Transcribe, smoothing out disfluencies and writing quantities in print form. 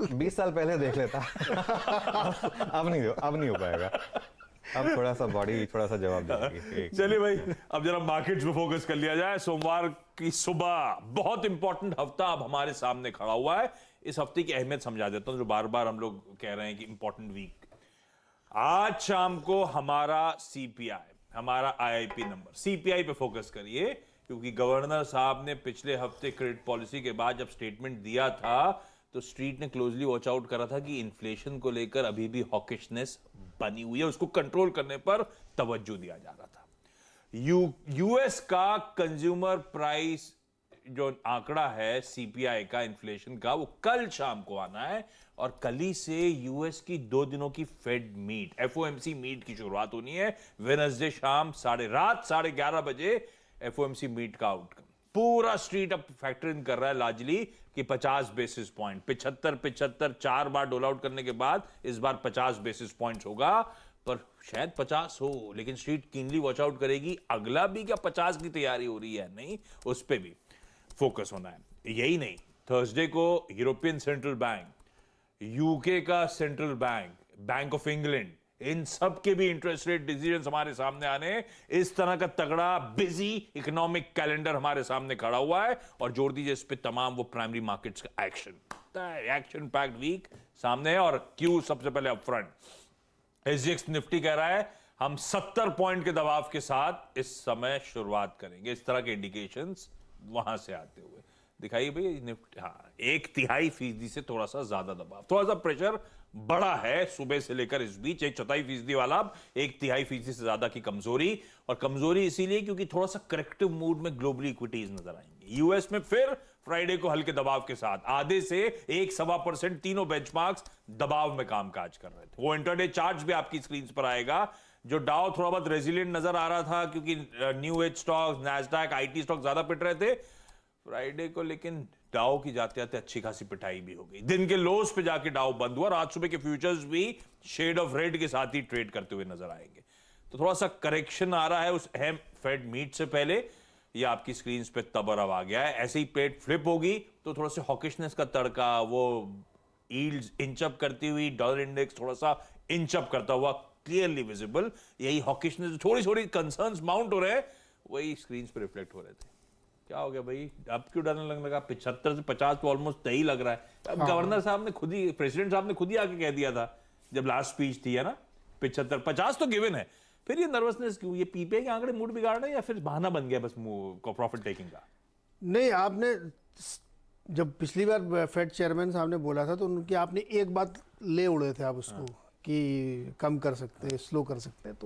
20 साल पहले देख लेता। अब नहीं हो पाएगा। अब थोड़ा सा बॉडी थोड़ा सा जवाब देगी। चलिए भाई, अब जरा मार्केट्स पे फोकस कर लिया जाए। सोमवार की सुबह बहुत इंपॉर्टेंट हफ्ता अब हमारे सामने खड़ा हुआ है। इस हफ्ते की अहमियत समझा देता हूं, जो बार बार हम लोग कह रहे हैं कि इंपॉर्टेंट वीक। आज शाम को हमारा सीपीआई, हमारा आईआईपी नंबर, सीपीआई पे फोकस करिए, क्योंकि गवर्नर साहब ने पिछले हफ्ते क्रेडिट पॉलिसी के बाद जब स्टेटमेंट दिया था तो स्ट्रीट ने क्लोजली वॉच आउट करा था कि इन्फ्लेशन को लेकर अभी भी हॉकिशनेस बनी हुई है, उसको कंट्रोल करने पर तवज्जो दिया जा रहा था। यूएस का कंज्यूमर प्राइस जो आंकड़ा है सीपीआई का, इन्फ्लेशन का, वो कल शाम को आना है और कल ही से यूएस की 2 दिनों की फेड मीट, एफओएमसी मीट की शुरुआत होनी है। वेडनेसडे शाम रात 11:30 बजे एफओएमसी मीट का आउटकम। पूरा स्ट्रीट अब फैक्टर इन कर रहा है लार्जली कि 50 बेसिस पॉइंट, 75 4 बार डोल आउट करने के बाद इस बार 50 बेसिस पॉइंट होगा, पर शायद 50 हो, लेकिन स्ट्रीट कीनली वॉच आउट करेगी अगला भी क्या 50 की तैयारी हो रही है, नहीं, उस पर भी फोकस होना है। यही नहीं, थर्सडे को यूरोपियन सेंट्रल बैंक, यूके का central bank, Bank of England, इन सब के भी इंटरेस्ट रेट डिसीजन हमारे सामने आने। इस तरह का तगड़ा बिजी इकोनॉमिक कैलेंडर हमारे सामने खड़ा हुआ है और जोड़ दीजिए इस पे तमाम वो प्राइमरी मार्केट्स का एक्शन पैक्ड वीक सामने है। और क्यों सबसे पहले अपफ्रंट एसजीएक्स निफ्टी कह रहा है हम 70 पॉइंट के दबाव के साथ इस समय शुरुआत करेंगे। इस तरह के इंडिकेशंस वहां से आते हुए दिखाइए भाई निफ्टी, हाँ, 1/3% से थोड़ा सा ज्यादा दबाव, थोड़ा सा प्रेशर बड़ा है सुबह से लेकर इस बीच। 1/4% वाला, 1/3% से ज्यादा की कमजोरी, और कमजोरी इसीलिए क्योंकि थोड़ा सा करेक्टिव मूड में ग्लोबली इक्विटीज नजर आएंगी। यूएस में फिर फ्राइडे को हल्के दबाव के साथ आधे से 1-1.25% तीनों बेंचमार्क्स दबाव में कामकाज कर रहे थे। वो इंटरडे चार्ट भी आपकी स्क्रीन पर आएगा। जो डाउ थोड़ा बहुत रेजिलिएंट नजर आ रहा था क्योंकि new age stocks, Nasdaq, IT stock ज्यादा पिट रहे थे फ्राइडे को, लेकिन डाउ की जाते जाते अच्छी खासी पिटाई भी हो गई। दिन के लोस पे जाके डाउ बंद हुआ। आज सुबह के फ्यूचर्स भी शेड ऑफ रेड के साथ ही ट्रेड करते हुए नजर आएंगे। तो थोड़ा सा करेक्शन आ रहा है उस अहम फेड मीट से पहले। ये आपकी स्क्रीन पे तब और अब आ गया है। ऐसे ही प्लेट फ्लिप होगी तो थोड़ा सा हॉकिशनेस का तड़का, वो यील्ड्स इंचअप करती हुई, डॉलर इंडेक्स थोड़ा सा इंचअप करता हुआ क्लियरली विजिबल। यही हॉकिशनेस, थोड़ी थोड़ी कंसर्न्स माउंट हो रहे हैं, वही स्क्रीन पे रिफ्लेक्ट हो रहे थे। क्या हो गया भाई, अब क्यों डरने लगने लगा? 75 से 50 तो ऑलमोस्ट तय लग रहा है। अब गवर्नर साहब ने खुद ही, प्रेसिडेंट साहब ने खुद ही आके कह दिया था जब लास्ट स्पीच थी, है ना, 75-50 तो गिवन है। फिर ये नर्वसनेस क्यों? ये पीपीआई के आंकड़े मूड बिगाड़ रहे हैं या फिर बहाना बन गया बस प्रॉफिट टेकिंग का? नहीं, आपने जब पिछली बार फेड चेयरमैन साहब ने बोला था तो उनकी आपने एक बात ले उड़े थे आप उसको कि कम कर सकते हैं, स्लो कर सकते हैं। तो